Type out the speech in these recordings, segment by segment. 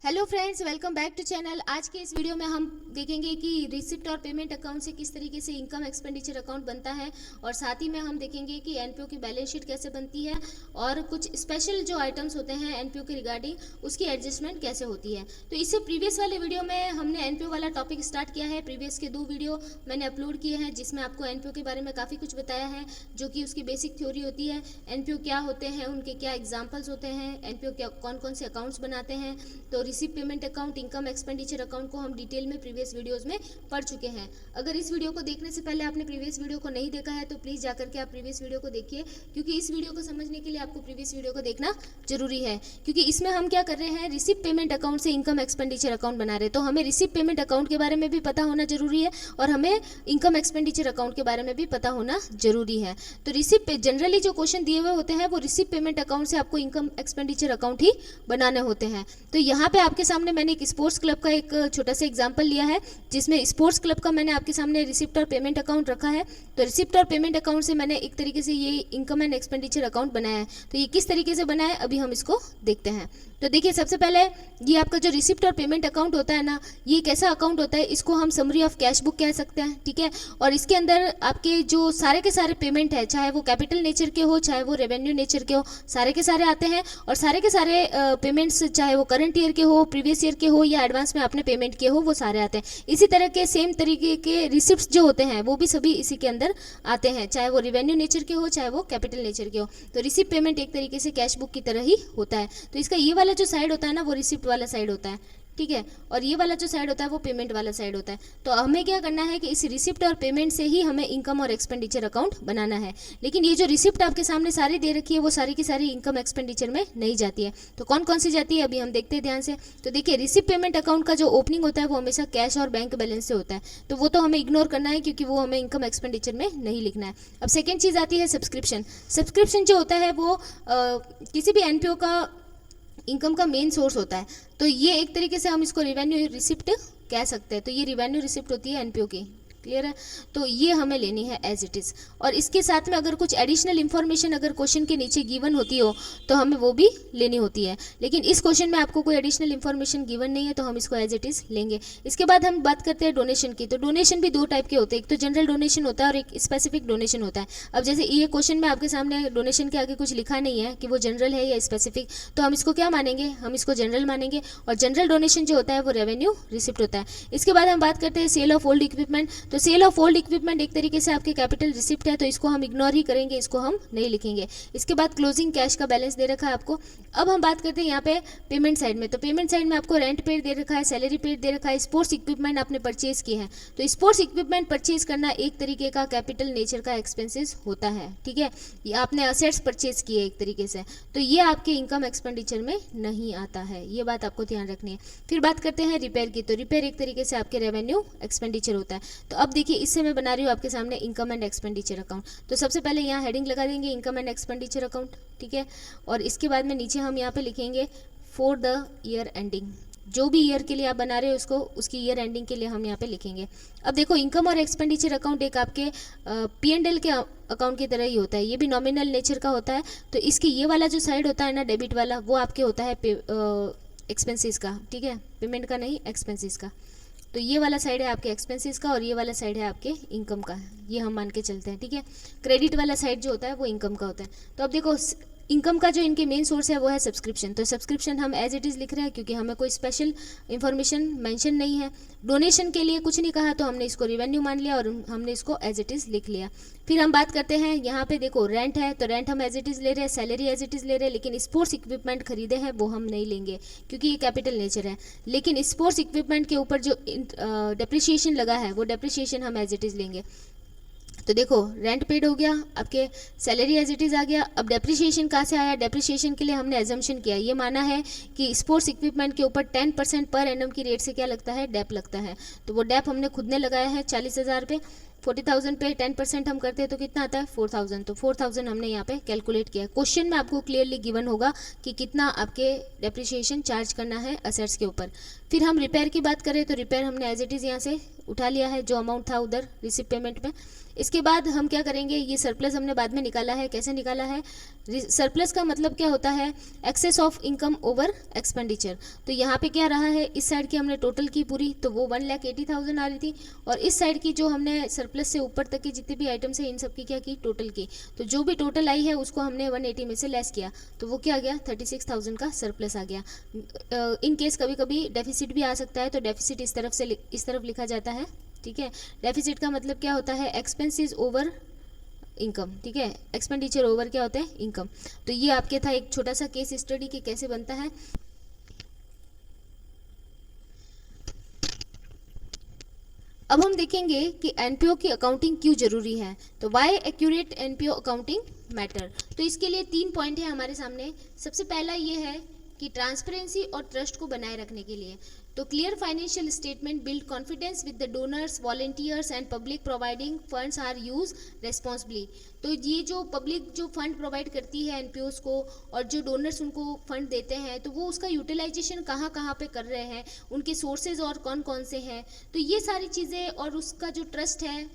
Hello friends, welcome back to channel. आज के इस वीडियो में हम देखेंगे कि रिसिप्ट और पेमेंट अकाउंट से किस तरीके से इनकम एक्सपेंडिचर अकाउंट बनता है, और साथ ही में हम देखेंगे कि एनपीओ की बैलेंस शीट कैसे बनती है और कुछ स्पेशल जो आइटम्स होते हैं एनपीओ के रिगार्डिंग उसकी एडजस्टमेंट कैसे होती है। तो इससे प्रीवियस वाले वीडियो में हमने एनपीओ वाला टॉपिक स्टार्ट किया है। प्रीवियस के 2 वीडियो मैंने अपलोड किए हैं जिसमें आपको एनपीओ के बारे में काफ़ी कुछ बताया है, जो कि उसकी बेसिक थ्योरी होती है। एनपीओ क्या होते हैं, उनके क्या एग्जाम्पल्स होते हैं, एनपीओ क्या कौन कौन से अकाउंट्स बनाते हैं। तो receipt, payment account, income expenditure account को हम डिटेल में प्रीवियस वीडियोस में पढ़ चुके हैं। अगर इस वीडियो को देखने से पहले आपने प्रीवियस वीडियो को नहीं देखा है तो प्लीज़ जाकर के आप प्रीवियस वीडियो को देखिए, क्योंकि इस वीडियो को समझने के लिए आपको प्रीवियस वीडियो को देखना जरूरी है। क्योंकि इसमें हम क्या कर रहे हैं, रिसिप्ट पेमेंट अकाउंट से इनकम एक्सपेंडिचर अकाउंट बना रहे हैं। तो हमें रिसिप्ट पेमेंट अकाउंट के बारे में भी पता होना जरूरी है और हमें इनकम एक्सपेंडिचर अकाउंट के बारे में भी पता होना जरूरी है। तो रिसिप्ट जनरली जो क्वेश्चन दिए हुए होते हैं वो रिसिप्ट पेमेंट अकाउंट से आपको इनकम एक्सपेंडिचर अकाउंट ही बनाने होते हैं। तो यहाँ पे आपके सामने मैंने एक स्पोर्ट्स क्लब का एक छोटा सा एग्जांपल लिया है, जिसमें स्पोर्ट्स क्लब का मैंने आपके सामने रिसिप्ट और पेमेंट अकाउंट रखा है। तो रिसिप्ट और पेमेंट अकाउंट से मैंने एक तरीके से ये इनकम एंड एक्सपेंडिचर अकाउंट बनाया है। तो ये किस तरीके से बना है अभी हम इसको देखते हैं। तो देखिए, सबसे पहले ये आपका जो रिसिप्ट और पेमेंट अकाउंट होता है ना, ये कैसा अकाउंट होता है, इसको हम समरी ऑफ कैश बुक कह सकते हैं, ठीक है। और इसके अंदर आपके जो सारे के सारे पेमेंट है, चाहे वो कैपिटल नेचर के हो चाहे वो रेवेन्यू नेचर के हो, सारे के सारे आते हैं। और सारे के सारे पेमेंट्स, चाहे वो करंट ईयर के हो, प्रीवियस ईयर के हो या एडवांस में आपने पेमेंट किए हो, वो सारे आते हैं। इसी तरह के सेम तरीके के रिसिप्ट्स जो होते हैं वो भी सभी इसी के अंदर आते हैं, चाहे वो रेवेन्यू नेचर के हो चाहे वो कैपिटल नेचर के हो। तो रिसिप्ट पेमेंट एक तरीके से कैश बुक की तरह ही होता है। तो इसका ये वाला जो साइड होता है ना, वो रिसिप्ट वाला साइड होता है, ठीक है। और ये वाला जो साइड होता है वो पेमेंट वाला साइड होता है। तो हमें क्या करना है कि इस रिसिप्ट और पेमेंट से ही हमें इनकम और एक्सपेंडिचर अकाउंट बनाना है। लेकिन ये जो रिसिप्ट आपके सामने सारी दे रखी है वो सारी की सारी इनकम एक्सपेंडिचर में नहीं जाती है। तो कौन कौन सी जाती है अभी हम देखते हैं ध्यान से। तो देखिए, रिसिप्ट पेमेंट अकाउंट का जो ओपनिंग होता है वो हमेशा कैश और बैंक बैलेंस से होता है, तो वो तो हमें इग्नोर करना है क्योंकि वो हमें इनकम एक्सपेंडिचर में नहीं लिखना है। अब सेकेंड चीज़ आती है सब्सक्रिप्शन। सब्सक्रिप्शन जो होता है वो किसी भी एनपीओ का इनकम का मेन सोर्स होता है। तो ये एक तरीके से हम इसको रिवेन्यू रिसिप्ट कह सकते हैं। तो ये रिवेन्यू रिसिप्ट होती है एनपीओ की, क्लियर है। तो ये हमें लेनी है एज इट इज़। और इसके साथ में अगर कुछ एडिशनल इन्फॉर्मेशन अगर क्वेश्चन के नीचे गिवन होती हो तो हमें वो भी लेनी होती है। लेकिन इस क्वेश्चन में आपको कोई एडिशनल इन्फॉर्मेशन गिवन नहीं है तो हम इसको एज इट इज़ लेंगे। इसके बाद हम बात करते हैं डोनेशन की। तो डोनेशन भी 2 टाइप के होते हैं, एक तो जनरल डोनेशन होता है और एक स्पेसिफिक डोनेशन होता है। अब जैसे ये क्वेश्चन में आपके सामने डोनेशन के आगे कुछ लिखा नहीं है कि वो जनरल है या स्पेसिफिक, तो हम इसको क्या मानेंगे, हम इसको जनरल मानेंगे। और जनरल डोनेशन जो होता है वो रेवेन्यू रिसिप्ट होता है। इसके बाद हम बात करते हैं सेल ऑफ ओल्ड इक्विपमेंट। तो सेल ऑफ ओल्ड इक्विपमेंट एक तरीके से आपके कैपिटल रिसिप्ट है, तो इसको हम इग्नोर ही करेंगे, इसको हम नहीं लिखेंगे। इसके बाद क्लोजिंग कैश का बैलेंस दे रखा है आपको। अब हम बात करते हैं यहाँ पे पेमेंट साइड में। तो पेमेंट साइड में आपको रेंट पेड दे रखा है, सैलरी पेड दे रखा है, स्पोर्ट्स इक्विपमेंट आपने परचेज किए हैं। तो स्पोर्ट्स इक्विपमेंट परचेज करना एक तरीके का कैपिटल नेचर का एक्सपेंसेस होता है, ठीक है। ये आपने असेट्स परचेज किए एक तरीके से, तो ये आपके इनकम एक्सपेंडिचर में नहीं आता है, ये बात आपको ध्यान रखनी है। फिर बात करते हैं रिपेयर की। तो रिपेयर एक तरीके से आपके रेवेन्यू एक्सपेंडिचर होता है। तो अब देखिए, इससे मैं बना रही हूँ आपके सामने इनकम एंड एक्सपेंडिचर अकाउंट। तो सबसे पहले यहाँ हेडिंग लगा देंगे इनकम एंड एक्सपेंडिचर अकाउंट, ठीक है। और इसके बाद में नीचे हम यहाँ पे लिखेंगे फॉर द ईयर एंडिंग। जो भी ईयर के लिए आप बना रहे हो उसको, उसकी ईयर एंडिंग के लिए हम यहाँ पे लिखेंगे। अब देखो, इनकम और एक्सपेंडिचर अकाउंट एक आपके P&L के अकाउंट की तरह ही होता है, ये भी नॉमिनल नेचर का होता है। तो इसकी ये वाला जो साइड होता है ना, डेबिट वाला, वो आपके होता है एक्सपेंसेस का, ठीक है, पेमेंट का नहीं, एक्सपेंसेस का। तो ये वाला साइड है आपके एक्सपेंसेस का और ये वाला साइड है आपके इनकम का, ये हम मान के चलते हैं, ठीक है। क्रेडिट वाला साइड जो होता है वो इनकम का होता है। तो अब देखो, इनकम का जो इनके मेन सोर्स है वो है सब्सक्रिप्शन। तो सब्सक्रिप्शन हम एज इट इज़ लिख रहे हैं क्योंकि हमें कोई स्पेशल इन्फॉर्मेशन मेंशन नहीं है। डोनेशन के लिए कुछ नहीं कहा तो हमने इसको रिवेन्यू मान लिया और हमने इसको एज इट इज़ लिख लिया। फिर हम बात करते हैं यहाँ पे, देखो रेंट है तो रेंट हम एज इट इज़ ले रहे हैं, सैलरी एज इट इज़ ले रहे हैं, लेकिन स्पोर्ट्स इक्विपमेंट खरीदे हैं वो हम नहीं लेंगे क्योंकि ये कैपिटल नेचर है। लेकिन स्पोर्ट्स इक्विपमेंट के ऊपर जो डेप्रिसिएशन लगा है वो डेप्रिसिएशन हम एज इट इज़ लेंगे। तो देखो, रेंट पेड हो गया, आपके सैलरी एज इट इज़ आ गया। अब डेप्रिसिएशन कहाँ से आया, डेप्रिसिएशन के लिए हमने एजम्पशन किया, ये माना है कि स्पोर्ट्स इक्विपमेंट के ऊपर 10% पर एनम की रेट से क्या लगता है, डेप लगता है। तो वो डेप हमने खुद ने लगाया है 40,000 पे। 40,000 पे 10% हम करते हैं तो कितना आता है 4,000। तो 4,000 हमने यहाँ पे कैलकुलेट किया। क्वेश्चन में आपको क्लियरली गिवन होगा कि कितना आपके डेप्रिसिएशन चार्ज करना है असेट्स के ऊपर। फिर हम रिपेयर की बात करें तो रिपेयर हमने एज इट इज़ यहाँ से उठा लिया है जो अमाउंट था उधर रिसिप्ट पेमेंट में। इसके बाद हम क्या करेंगे, ये सरप्लस हमने बाद में निकाला है। कैसे निकाला है? सरप्लस का मतलब क्या होता है? Excess of income over expenditure. तो यहाँ पे क्या रहा है, इस साइड की हमने टोटल की पूरी, तो वो 1,80,000 आ रही थी, और इस साइड की जो हमने सरप्लस से ऊपर तक की जितने भी आइटम्स है इन सब की क्या की, टोटल की। तो जो भी टोटल आई है उसको हमने 180 में से लेस किया, तो वो क्या आ गया 36,000 का सरप्लस आ गया। इन केस कभी कभी डेफिसिट भी आ सकता है, तो डेफिसिट इस तरफ लिखा जाता है। ठीक है, डेफिसिट का मतलब क्या होता है? Expenses over income. ठीक है, एक्सपेंडिचर ओवर क्या होता है? इनकम। तो ये आपके था एक छोटा सा केस स्टडी कि कैसे बनता है। अब हम देखेंगे कि एनपीओ की अकाउंटिंग क्यों जरूरी है। तो why accurate NPO accounting matter. तो इसके लिए 3 पॉइंट है हमारे सामने। सबसे पहला ये है कि ट्रांसपेरेंसी और ट्रस्ट को बनाए रखने के लिए। तो clear financial statement build confidence with the donors, volunteers and public providing funds are use responsibly. तो ये जो पब्लिक जो फंड प्रोवाइड करती है एनपीओस को, और जो डोनर्स उनको फंड देते हैं, तो वो उसका यूटिलाइजेशन कहाँ कहाँ पे कर रहे हैं, उनके सोर्सेज और कौन कौन से हैं, तो ये सारी चीज़ें, और उसका जो ट्रस्ट है,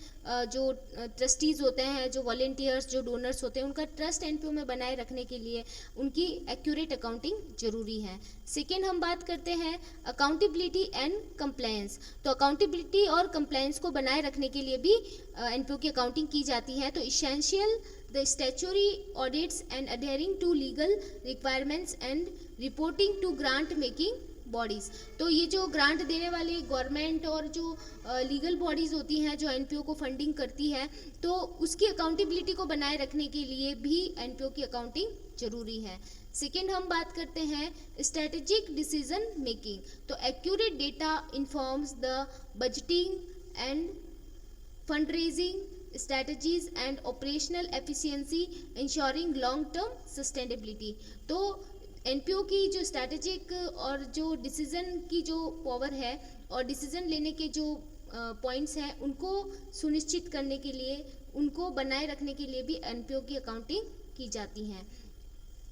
जो ट्रस्टीज़ होते हैं, जो वॉलंटियर्स, जो डोनर्स होते हैं, उनका ट्रस्ट एनपीओ में बनाए रखने के लिए उनकी एक्यूरेट अकाउंटिंग जरूरी है। सेकेंड हम बात करते हैं अकाउंटेबिलिटी एंड कंप्लायंस। तो अकाउंटेबिलिटी और कंप्लायंस को बनाए रखने के लिए भी एनपीओ की अकाउंटिंग की जाती है। तो essential the statutory audits and adhering to legal requirements and reporting to grant making bodies. तो ये जो ग्रांट देने वाली गवर्नमेंट और जो लीगल बॉडीज़ होती हैं जो एनपीओ को फंडिंग करती है, तो उसकी अकाउंटेबिलिटी को बनाए रखने के लिए भी एनपीओ की अकाउंटिंग जरूरी है। सेकेंड हम बात करते हैं स्ट्रेटेजिक डिसीजन मेकिंग। तो accurate data informs the budgeting end fund raising strategies and operational efficiency ensuring long term sustainability। तो एनपीओ की जो स्ट्रैटेजिक और जो डिसीजन की जो पावर है और डिसीजन लेने के जो पॉइंट्स हैं उनको सुनिश्चित करने के लिए, उनको बनाए रखने के लिए भी एनपीओ की अकाउंटिंग की जाती है।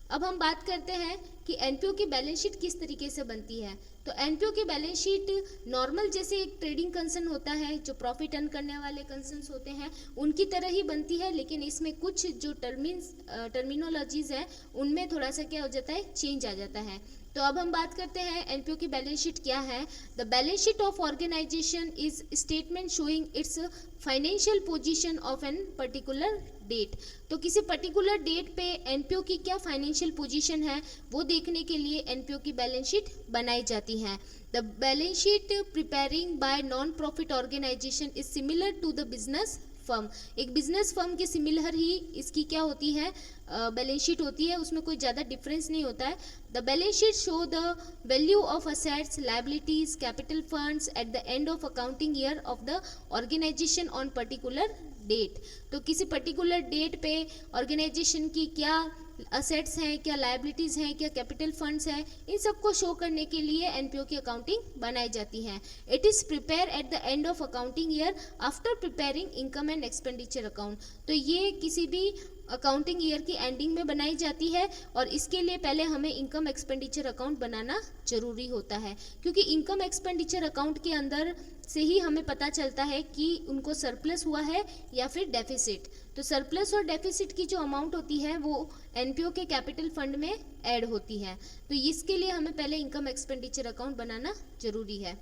अब हम बात करते हैं कि एनपीओ की बैलेंस शीट किस तरीके से बनती है। तो एनपीओ की बैलेंस शीट नॉर्मल जैसे एक ट्रेडिंग कंसर्न होता है, जो प्रॉफिट अर्न करने वाले कंसर्न्स होते हैं, उनकी तरह ही बनती है, लेकिन इसमें कुछ जो टर्मिनोलॉजीज है उनमें थोड़ा सा क्या हो जाता है, चेंज आ जाता है। तो अब हम बात करते हैं एनपीओ की बैलेंस शीट क्या है। The balance sheet of organisation is statement showing its financial position of an particular date. तो किसी पर्टिकुलर डेट पे एनपीओ की क्या फाइनेंशियल पोजीशन है वो देखने के लिए एनपीओ की बैलेंस शीट बनाई जाती है। The balance sheet preparing by non profit organisation is similar to the business firm. एक बिजनेस फर्म के सिमिलर ही इसकी क्या होती है, बैलेंस शीट होती है, उसमें कोई ज़्यादा डिफरेंस नहीं होता है। The balance sheet show the value of assets, liabilities, capital funds at the end of accounting year of the organisation on particular date. तो किसी पर्टिकुलर डेट पे ऑर्गेनाइजेशन की क्या असेट्स हैं, क्या लायबिलिटीज़ हैं, क्या कैपिटल फंड्स हैं, इन सब को शो करने के लिए एनपीओ की अकाउंटिंग बनाई जाती है। It is prepare eight the end of accounting year after preparing income and expenditure account. तो ये किसी भी अकाउंटिंग ईयर की एंडिंग में बनाई जाती है, और इसके लिए पहले हमें इनकम एक्सपेंडिचर अकाउंट बनाना जरूरी होता है, क्योंकि इनकम एक्सपेंडिचर अकाउंट के अंदर से ही हमें पता चलता है कि उनको सरप्लस हुआ है या फिर डेफिसिट। तो सरप्लस और डेफिसिट की जो अमाउंट होती है वो एनपीओ के कैपिटल फंड में ऐड होती है। तो इसके लिए हमें पहले इनकम एक्सपेंडिचर अकाउंट बनाना जरूरी है।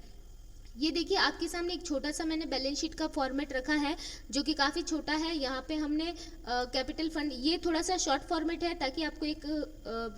ये देखिए आपके सामने एक छोटा सा मैंने बैलेंस शीट का फॉर्मेट रखा है जो कि काफ़ी छोटा है। यहाँ पे हमने कैपिटल फंड, ये थोड़ा सा शॉर्ट फॉर्मेट है ताकि आपको एक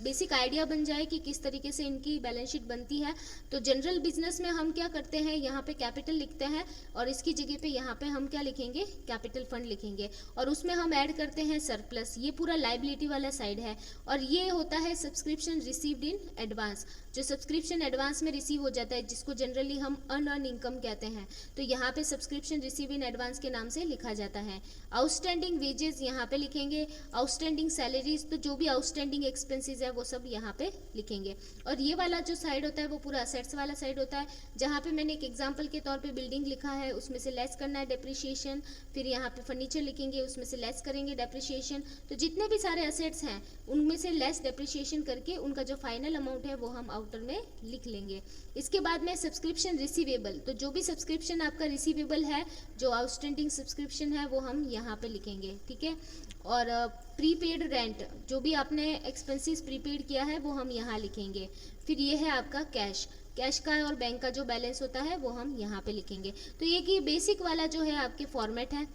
बेसिक आइडिया बन जाए कि किस तरीके से इनकी बैलेंस शीट बनती है। तो जनरल बिजनेस में हम क्या करते हैं, यहाँ पे कैपिटल लिखते हैं और इसकी जगह पे यहाँ पे हम क्या लिखेंगे, कैपिटल फंड लिखेंगे, और उसमें हम ऐड करते हैं सरप्लस। ये पूरा लाइबिलिटी वाला साइड है, और ये होता है सब्सक्रिप्शन रिसीव्ड इन एडवांस, जो सब्सक्रिप्शन एडवांस में रिसीव हो जाता है, जिसको जनरली हम अनअर्न इनकम कहते हैं। तो यहाँ पे सब्सक्रिप्शन रिसीव इन एडवांस के नाम से लिखा जाता है। आउटस्टैंडिंग वेजेस यहाँ पे लिखेंगे, आउटस्टैंडिंग सैलरीज, तो जो भी आउटस्टैंडिंग एक्सपेंसेस है वो सब यहाँ पे लिखेंगे। और ये वाला जो साइड होता है वो पूरा असेट्स वाला साइड होता है, जहाँ पे मैंने एक एग्जांपल के तौर पे बिल्डिंग लिखा है, उसमें से लेस करना है डेप्रिसिएशन। फिर यहाँ पे फर्नीचर लिखेंगे, उसमें से लेस करेंगे डेप्रिसिएशन। तो जितने भी सारे असेट्स हैं उनमें से लेस डेप्रिसिएशन करके उनका जो फाइनल अमाउंट है वो हम आउटर में लिख लेंगे। इसके बाद में सब्सक्रिप्शन रिसीवेबल, तो जो भी सब्सक्रिप्शन आपका रिसीवेबल है, जो आउटस्टैंडिंग सब्सक्रिप्शन है वो हम यहाँ पे लिखेंगे, ठीक है। और प्रीपेड रेंट, जो भी आपने एक्सपेंसेस प्रीपेड किया है वो हम यहाँ लिखेंगे। फिर ये है आपका कैश, कैश का और बैंक का जो बैलेंस होता है वो हम यहाँ पे लिखेंगे। तो ये कि बेसिक वाला जो है आपके फॉर्मेट है,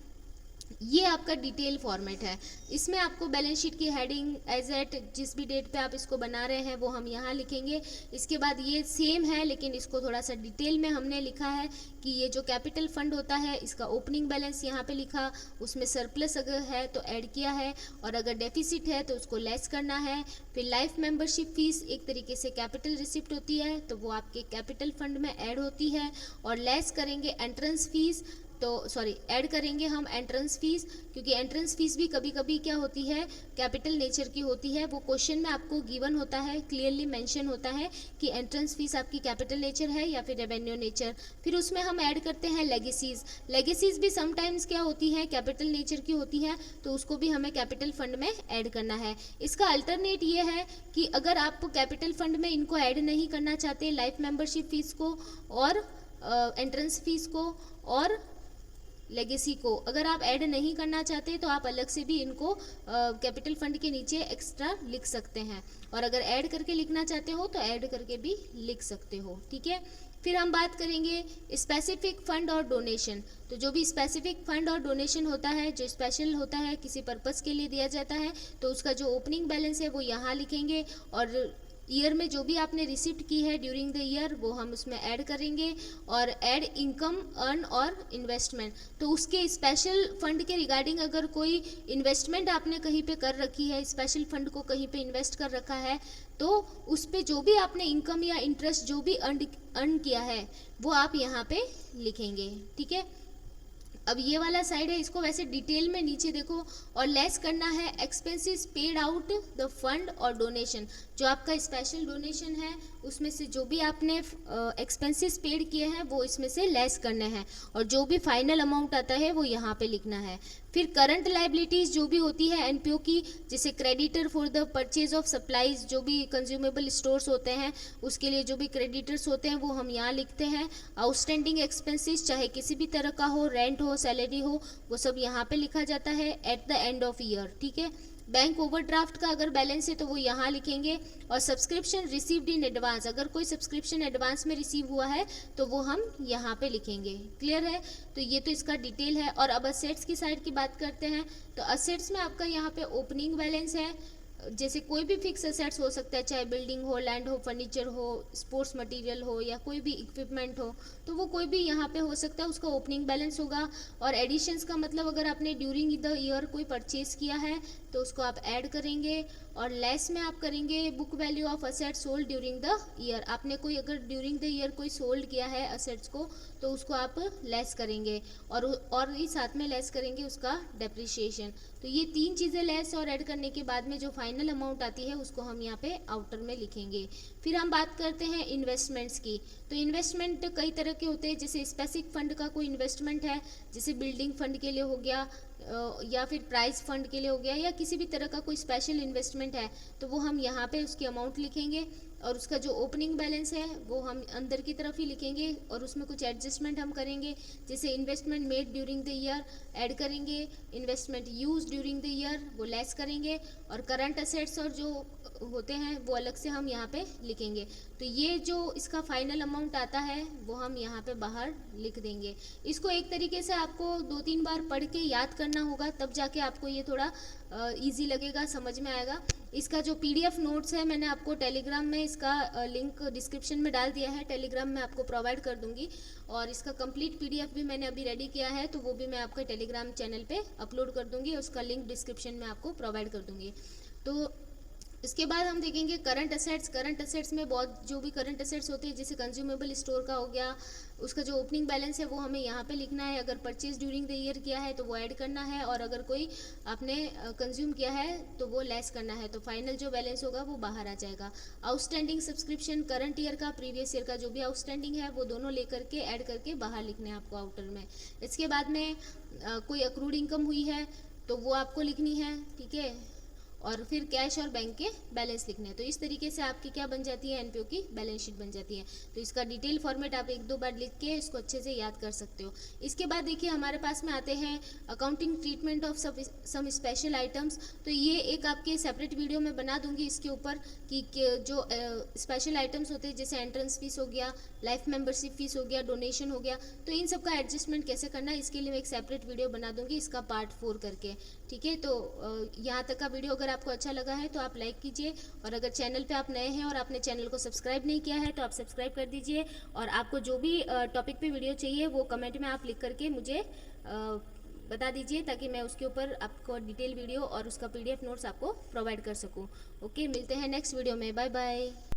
ये आपका डिटेल फॉर्मेट है। इसमें आपको बैलेंस शीट की हेडिंग एज एट जिस भी डेट पे आप इसको बना रहे हैं वो हम यहाँ लिखेंगे। इसके बाद ये सेम है लेकिन इसको थोड़ा सा डिटेल में हमने लिखा है कि ये जो कैपिटल फंड होता है इसका ओपनिंग बैलेंस यहाँ पे लिखा, उसमें सरप्लस अगर है तो ऐड किया है, और अगर डेफिसिट है तो उसको लेस करना है। फिर लाइफ मेंबरशिप फीस एक तरीके से कैपिटल रिसिप्ट होती है तो वो आपके कैपिटल फंड में ऐड होती है, और लेस करेंगे एंट्रेंस फीस, तो सॉरी ऐड करेंगे हम एंट्रेंस फीस, क्योंकि एंट्रेंस फीस भी कभी कभी क्या होती है कैपिटल नेचर की होती है। वो क्वेश्चन में आपको गिवन होता है, क्लियरली मेंशन होता है कि एंट्रेंस फीस आपकी कैपिटल नेचर है या फिर रेवेन्यू नेचर। फिर उसमें हम ऐड करते हैं लेगेसीज, लेगेसीज भी समटाइम्स क्या होती है कैपिटल नेचर की होती है, तो उसको भी हमें कैपिटल फंड में ऐड करना है। इसका अल्टरनेट ये है कि अगर आप कैपिटल फंड में इनको ऐड नहीं करना चाहते, लाइफ मेंबरशिप फीस को और एंट्रेंस फीस को और लेगेसी को अगर आप ऐड नहीं करना चाहते तो आप अलग से भी इनको कैपिटल फंड के नीचे एक्स्ट्रा लिख सकते हैं, और अगर ऐड करके लिखना चाहते हो तो ऐड करके भी लिख सकते हो, ठीक है। फिर हम बात करेंगे स्पेसिफिक फंड और डोनेशन। तो जो भी स्पेसिफिक फंड और डोनेशन होता है, जो स्पेशल होता है, किसी पर्पस के लिए दिया जाता है, तो उसका जो ओपनिंग बैलेंस है वो यहाँ लिखेंगे, और ईयर में जो भी आपने रिसिप्ट की है ड्यूरिंग द ईयर वो हम उसमें ऐड करेंगे, और ऐड इनकम अर्न और इन्वेस्टमेंट। तो उसके स्पेशल फंड के रिगार्डिंग अगर कोई इन्वेस्टमेंट आपने कहीं पे कर रखी है, स्पेशल फंड को कहीं पे इन्वेस्ट कर रखा है, तो उस पे जो भी आपने इनकम या इंटरेस्ट जो भी अर्न किया है वो आप यहाँ पे लिखेंगे, ठीक है। अब ये वाला साइड है, इसको वैसे डिटेल में नीचे देखो, और लेस करना है expenses paid out the fund और डोनेशन। जो आपका स्पेशल डोनेशन है उसमें से जो भी आपने एक्सपेंसेस पेड किए हैं वो इसमें से लेस करने हैं, और जो भी फाइनल अमाउंट आता है वो यहाँ पे लिखना है। फिर करंट लाइबिलिटीज़ जो भी होती है एनपीओ की, जैसे creditor for the purchase of supplies, जो भी कंज्यूमेबल स्टोर्स होते हैं उसके लिए जो भी क्रेडिटर्स होते हैं वो हम यहाँ लिखते हैं। आउटस्टैंडिंग एक्सपेंसेस चाहे किसी भी तरह का हो, रेंट हो, सैलरी हो, वो सब यहाँ पे लिखा जाता है eight the end of year, ठीक है। बैंक ओवरड्राफ्ट का अगर बैलेंस है तो वो यहाँ लिखेंगे, और सब्सक्रिप्शन रिसीव्ड इन एडवांस, अगर कोई सब्सक्रिप्शन एडवांस में रिसीव हुआ है तो वो हम यहाँ पे लिखेंगे। क्लियर है? तो ये तो इसका डिटेल है। और अब असेट्स की साइड की बात करते हैं, तो असेट्स में आपका यहाँ पे ओपनिंग बैलेंस है, जैसे कोई भी फिक्स एसेट्स हो सकता है, चाहे बिल्डिंग हो, लैंड हो, फर्नीचर हो, स्पोर्ट्स मटेरियल हो, या कोई भी इक्विपमेंट हो, तो वो कोई भी यहाँ पे हो सकता है, उसका ओपनिंग बैलेंस होगा। और एडिशंस का मतलब अगर आपने ड्यूरिंग द ईयर कोई परचेज किया है तो उसको आप ऐड करेंगे, और लेस में आप करेंगे book value of assets sold during the year. आपने कोई अगर ड्यूरिंग द ईयर कोई सोल्ड किया है असेट्स को तो उसको आप लेस करेंगे, और ही साथ में लेस करेंगे उसका डेप्रिसिएशन। तो ये तीन चीज़ें लेस और ऐड करने के बाद में जो फाइनल अमाउंट आती है उसको हम यहाँ पे आउटर में लिखेंगे। फिर हम बात करते हैं इन्वेस्टमेंट्स की। तो इन्वेस्टमेंट कई तरह के होते हैं, जैसे स्पेसिफिक फंड का कोई इन्वेस्टमेंट है, जैसे बिल्डिंग फंड के लिए हो गया, या फिर प्राइस फंड के लिए हो गया, या किसी भी तरह का कोई स्पेशल इन्वेस्टमेंट है तो वो हम यहाँ पे उसकी अमाउंट लिखेंगे, और उसका जो ओपनिंग बैलेंस है वो हम अंदर की तरफ ही लिखेंगे, और उसमें कुछ एडजस्टमेंट हम करेंगे, जैसे investment made during the year add करेंगे, investment use during the year वो लेस करेंगे, और करंट असेट्स और जो होते हैं वो अलग से हम यहाँ पे लिखेंगे। तो ये जो इसका फाइनल अमाउंट आता है वो हम यहाँ पे बाहर लिख देंगे। इसको एक तरीके से आपको 2-3 बार पढ़ के याद करना होगा, तब जाके आपको ये थोड़ा इजी लगेगा, समझ में आएगा। इसका जो पीडीएफ नोट्स है मैंने आपको टेलीग्राम में इसका लिंक डिस्क्रिप्शन में डाल दिया है, टेलीग्राम में आपको प्रोवाइड कर दूंगी, और इसका कंप्लीट पीडीएफ भी मैंने अभी रेडी किया है तो वो भी मैं आपके टेलीग्राम चैनल पे अपलोड कर दूंगी, उसका लिंक डिस्क्रिप्शन में आपको प्रोवाइड कर दूंगी। तो इसके बाद हम देखेंगे करंट असेट्स। करंट असेट्स में बहुत जो भी करंट असेट्स होते हैं, जैसे कंज्यूमेबल स्टोर का हो गया, उसका जो ओपनिंग बैलेंस है वो हमें यहाँ पे लिखना है। अगर परचेज ड्यूरिंग द ईयर किया है तो वो ऐड करना है, और अगर कोई आपने कंज्यूम किया है तो वो लेस करना है, तो फाइनल जो बैलेंस होगा वो बाहर आ जाएगा। आउटस्टैंडिंग सब्सक्रिप्शन करंट ईयर का, प्रीवियस ईयर का जो भी आउटस्टैंडिंग है वो दोनों लेकर के ऐड करके बाहर लिखने हैं आपको आउटर में। इसके बाद में कोई अक्रूड इनकम हुई है तो वो आपको लिखनी है, ठीक है। और फिर कैश और बैंक के बैलेंस लिखने हैं। तो इस तरीके से आपकी क्या बन जाती है, एनपीओ की बैलेंस शीट बन जाती है। तो इसका डिटेल फॉर्मेट आप एक दो बार लिख के इसको अच्छे से याद कर सकते हो। इसके बाद देखिए हमारे पास में आते हैं accounting treatment of some special items. तो ये एक आपके सेपरेट वीडियो में बना दूंगी इसके ऊपर कि जो स्पेशल आइटम्स होते हैं, जैसे एंट्रेंस फीस हो गया, लाइफ मेंबरशिप फीस हो गया, डोनेशन हो गया, तो इन सब का एडजस्टमेंट कैसे करना है इसके लिए मैं एक सेपरेट वीडियो बना दूंगी, इसका पार्ट 4 करके, ठीक है। तो यहाँ तक का वीडियो अगर आपको अच्छा लगा है तो आप लाइक कीजिए, और अगर चैनल पे आप नए हैं और आपने चैनल को सब्सक्राइब नहीं किया है तो आप सब्सक्राइब कर दीजिए। और आपको जो भी टॉपिक पे वीडियो चाहिए वो कमेंट में आप लिख करके मुझे बता दीजिए, ताकि मैं उसके ऊपर आपको डिटेल वीडियो और उसका पीडीएफ नोट्स आपको प्रोवाइड कर सकूँ। ओके, मिलते हैं नेक्स्ट वीडियो में। Bye bye.